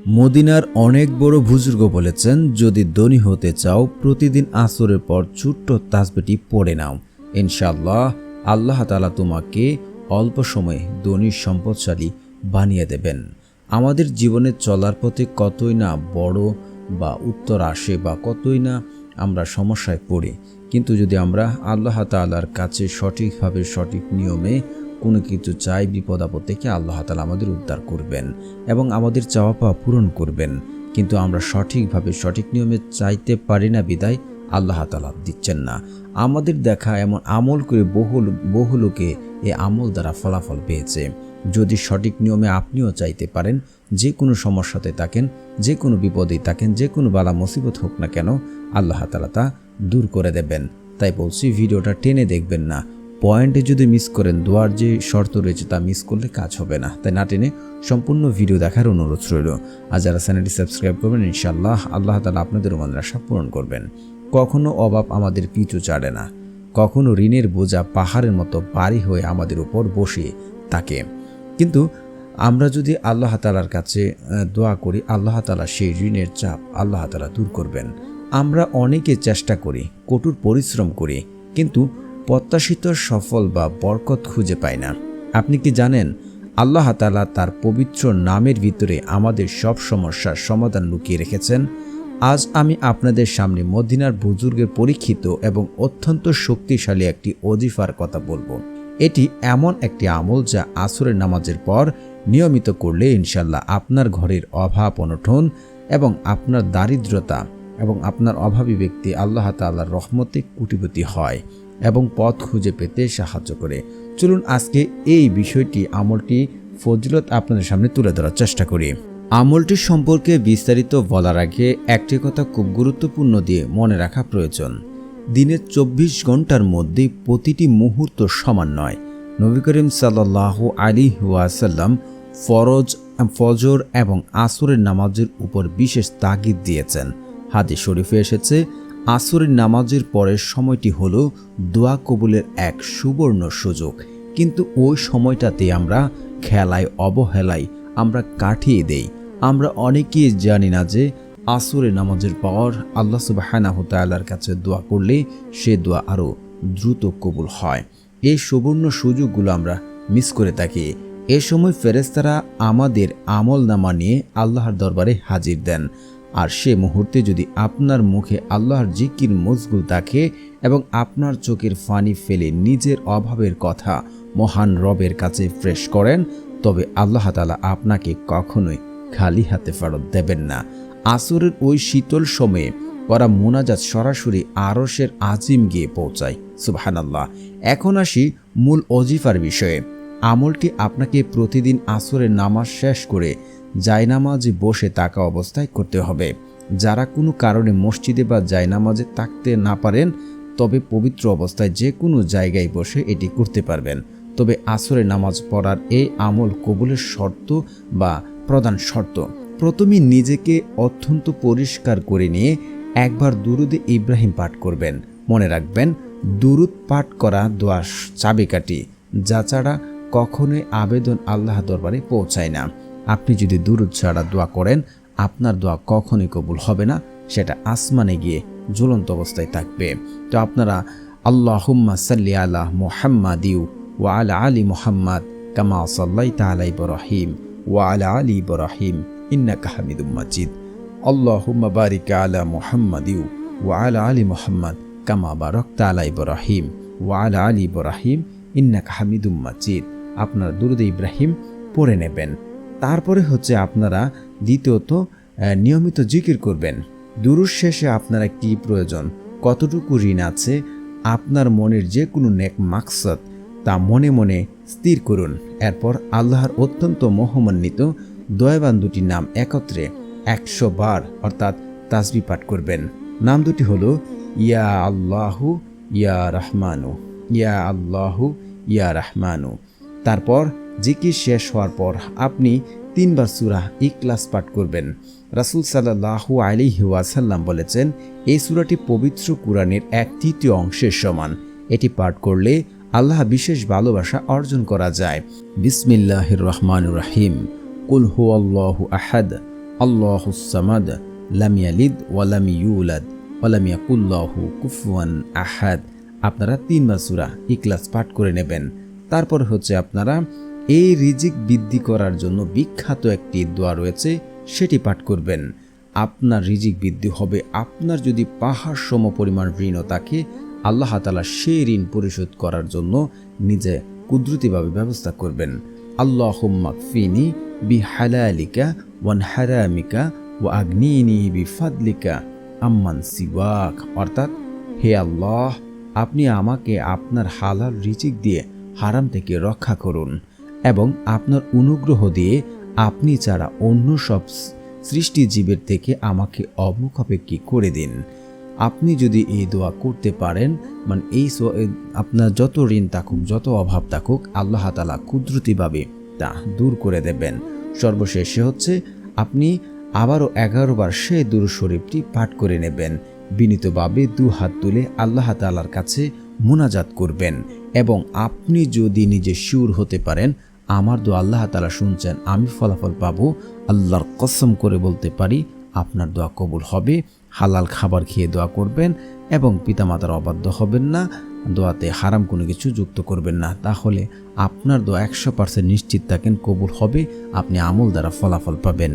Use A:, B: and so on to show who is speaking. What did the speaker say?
A: মদিনার অনেক বড় বুজুর্গ বলেছেন, যদি ধনী হতে চাও প্রতিদিন আসরের পর ছোট্ট তাসবিহটি পড়ে নাও, ইনশাআল্লাহ আল্লাহ তাআলা তোমাকে অল্প সময়ে ধনী সম্পদশালী বানিয়ে দেবেন। আমাদের জীবনে চলার পথে কতই না বড় বা উত্তর আসে বা কতই না আমরা সমস্যায় পড়ি, কিন্তু যদি আমরা আল্লাহ তাআলার কাছে সঠিকভাবে সঠিক নিয়মে কোনো কিছু চাই, বিপদ আপদ থেকে আল্লাহ তাআলা আমাদের উদ্ধার করবেন এবং আমাদের চাওয়া পাওয়া পূরণ করবেন। কিন্তু আমরা সঠিকভাবে সঠিক নিয়মে চাইতে পারি না বিদায় আল্লাহ তাআলা দিচ্ছেন না। আমাদের দেখা এমন আমল করে বহু লোকে এ আমল দ্বারা ফলাফল পেয়েছে। যদি সঠিক নিয়মে আপনিও চাইতে পারেন, যে কোনো সমস্যাতে থাকেন, যে কোনো বিপদেই থাকেন, যে কোনো বালা মুসিবত হোক না কেন, আল্লাহ তাআলা তা দূর করে দেবেন। তাই বলছি, ভিডিওটা টেনে দেখবেন না। পয়েন্টে যদি মিস করেন, দোয়ার যে শর্ত রয়েছে তা মিস করলে কাজ হবে না। তাই না টেনে সম্পূর্ণ ভিডিও দেখার অনুরোধ রইল। আর যারা চ্যানেলটি সাবস্ক্রাইব করবেন, ইনশাআল্লাহ আল্লাহ তাআলা আপনাদের মনের আশা পূরণ করবেন। কখনো অভাব আমাদের পিছু ছাড়ে না, কখনো ঋণের বোঝা পাহাড়ের মতো ভারী হয়ে আমাদের উপর বসে থাকে। কিন্তু আমরা যদি আল্লাহ তাআলার কাছে দোয়া করি, আল্লাহ তাআলা সেই ঋণের চাপ আল্লাহ তাআলা দূর করবেন। আমরা অনেকে চেষ্টা করি, কঠোর পরিশ্রম করি, কিন্তু প্রত্যাশিত সফল বা বরকত খুঁজে পাই না। আপনি কি জানেন, আল্লাহ তাআলা তার পবিত্র নামের ভিতরে আমাদের সব সমস্যার সমাধান লুকিয়ে রেখেছেন। আজ আমি আপনাদের সামনে মদিনার বুজুর্গের পরীক্ষিত এবং অত্যন্ত শক্তিশালী একটি ওজিফার কথা বলবো। এটি এমন একটি আমল যা আসরের নামাজের পর নিয়মিত করলে ইনশাআল্লাহ আপনার ঘরের অভাব অনটন এবং আপনার দারিদ্রতা এবং আপনার অভাবী ব্যক্তি আল্লাহ তাআলার রহমতে কোটিপতি হয় এবং পথ খুঁজে পেতে সাহায্য করে। চলুন আজকে এই বিষয়টি, আমলটি ফজিলত আপনাদের সামনে তুলে ধরার চেষ্টা করি। আমলটি সম্পর্কে বিস্তারিত বলার আগে একটি কথা খুব গুরুত্বপূর্ণ দিয়ে মনে রাখা প্রয়োজন। দিনের 24 ঘন্টার মধ্যে প্রতিটি মুহূর্ত সমান নয়। নবী করিম সাল্লাল্লাহু আলাইহি ওয়াসাল্লাম ফজর এবং আসরের নামাজের উপর বিশেষ তাগিদ দিয়েছেন। হাদিস শরীফে এসেছে, আসরের নামাজের পরের সময়টি হলো দোয়া কবুলের এক সুবর্ণ সুযোগ, কিন্তু ওই সময়টাতে আমরা খেলায় অবহেলায় আমরা কাটিয়ে দেই। আমরা অনেকেই জানি না যে আসরের নামাজের পর আল্লাহ সুবহানাহু তাআলার কাছে দোয়া করলে সে দোয়া আরও দ্রুত কবুল হয়। এই সুবর্ণ সুযোগগুলো আমরা মিস করে থাকি। এ সময় ফেরেশতারা আমাদের আমলনামা নিয়ে আল্লাহর দরবারে হাজির দেন। আর সে মুহূর্তে যদি আপনার মুখে আল্লাহর জিকির মশগুল থাকে এবং আপনার চোখের পানি ফেলে নিজের অভাবের কথা মহান রবের কাছে ফ্রেশ করেন, তবে আল্লাহ তাআলা আপনাকে কখনোই খালি হাতে ফেরত দেবেন না। আসরের ওই শীতল সময়ে করা মুনাজাত সরাসরি আরশের আজিম গিয়ে পৌঁছায়। সুবহানাল্লাহ। এখন আসি মূল ওজিফার বিষয়ে। আমলটি আপনাকে প্রতিদিন আসরের নামাজ শেষ করে জায়নামাজে বসে থাকা অবস্থায় করতে হবে। যারা কোনো কারণে মসজিদে বা জায়নামাজে থাকতে না পারেন, তবে পবিত্র অবস্থায় যে কোনো জায়গায় বসে এটি করতে পারবেন। তবে আসরের নামাজ পড়ার এই আমল কবুলের শর্ত বা প্রধান শর্ত: প্রথমে নিজেকে অত্যন্ত পরিষ্কার করে নিয়ে একবার দুরুদে ইব্রাহিম পাঠ করবেন। মনে রাখবেন, দুরুদ পাঠ করা দোয়ার চাবিকাঠি, যা ছাড়া কখনোই আবেদন আল্লাহ দরবারে পৌঁছায় না। আপনি যদি দুরুদ ছাড়া দোয়া করেন, আপনার দোয়া কখনোই কবুল হবে না, সেটা আসমানে গিয়ে ঝুলন্ত অবস্থায় থাকবে। তো আপনারা আল্লাহুম্মা সাল্লি আলা মুহাম্মাদিউ ওয়া আলা আলি মুহাম্মাদ কামা সাল্লাইতা আলা ইব্রাহিম ওয়া আলা আলি ইব্রাহিম ইন্নাকা হামিদুম মাজিদ। আল্লাহুম্মা বারিক আলা মুহাম্মাদিউ ওয়া আলা আলি মুহাম্মাদ কামা বারাকতা আলা ইব্রাহিম ওয়া আলা আলি ইব্রাহিম ইন্নাকা হামিদুম মাজিদ। আপনারা দুরুদ ইব্রাহিম পড়ে নেবেন। তারপরে হচ্ছে আপনারা দ্বিতীয়ত নিয়মিত জিকির করবেন। দুরুদ শেষে আপনারা কি প্রয়োজন, কতটুকু ঋণ আছে, আপনার মনের যে কোনো নেক মাকসাদ তা মনে মনে স্থির করুন। এরপর আল্লাহর অত্যন্ত মহিমান্বিত দয়াবান দুটি নাম একত্রে 100 বার অর্থাৎ তাসবিহ পাঠ করবেন। নাম দুটি হলো ইয়া আল্লাহু ইয়া রহমানু, ইয়া আল্লাহু ইয়া রহমানু। তারপর জিকির শেষ হওয়ার পর আপনি 3 বার সূরা ইখলাস পাঠ করবেন। রাসূল সাল্লাল্লাহু আলাইহি ওয়াসাল্লাম বলেছেন, এই সূরাটি পবিত্র কুরআনের 1/3 অংশের সমান। এটি পাঠ করলে আল্লাহ বিশেষ ভালোবাসা অর্জন করা যায়। বিসমিল্লাহির রহমানির রহিম। কুল হুয়াল্লাহু আহাদ আল্লাহুস সামাদ লাম ইয়ালিদ ওয়া লাম ইউলাদ ওয়া লাম ইয়াকুল লাহু কুফুয়ান আহাদ। আপনারা 3 বার সূরা ইখলাস পাঠ করে নেবেন। তারপর হচ্ছে আপনারা এই রিজিক বৃদ্ধি করার জন্য বিখ্যাত একটি দোয়া রয়েছে, সেটি পাঠ করবেন। আপনার রিজিক বৃদ্ধি হবে। আপনার যদি পাহাড় সম পরিমাণ ঋণও থাকে, আল্লাহ তাআলা সেই ঋণ পরিশোধ করার জন্য নিজে কুদরতিভাবে ব্যবস্থা করবেন। আল্লাহুম্মা কফিনি বিহালালিকা ওয়ান হারামিকা ওয়া আগনিনি বিফাদলিকা আম্মান সিওয়াক। অর্থাৎ, হে আল্লাহ, আপনি আমাকে আপনার হালাল রিজিক দিয়ে হারাম থেকে রক্ষা করুন এবং আপনার অনুগ্রহ দিয়ে আপনি ছাড়া অন্য সব সৃষ্টিজীবের থেকে আমাকে অমুখাপেক্ষী করে দিন। আপনি যদি এই দোয়া করতে পারেন, মানে আপনার যত ঋণ থাকুক, যত অভাব থাকুক, আল্লাহ তাআলা কুদরতিভাবে তা দূর করে দেবেন। সর্বশেষে হচ্ছে আপনি আবারও 11 বার সেই দুরূদ শরীফটি পাঠ করে নেবেন। বিনীতভাবে 2 হাত তুলে আল্লাহ তাআলার কাছে মুনাজাত করবেন এবং আপনি যদি নিজে শিওর হতে পারেন আমার দোয়া আল্লাহ তাআলা শুনছেন, আমি ফলাফল পাবো, আল্লাহর কসম করে বলতে পারি আপনার দোয়া কবুল হবে। হালাল খাবার খেয়ে দোয়া করবেন এবং পিতামাতার অবাধ্য হবেন না, দোয়াতে হারাম কোনো কিছু যুক্ত করবেন না। তাহলে আপনার দোয়া 100% নিশ্চিত থাকেন কবুল হবে, আপনি আমল দ্বারা ফলাফল পাবেন।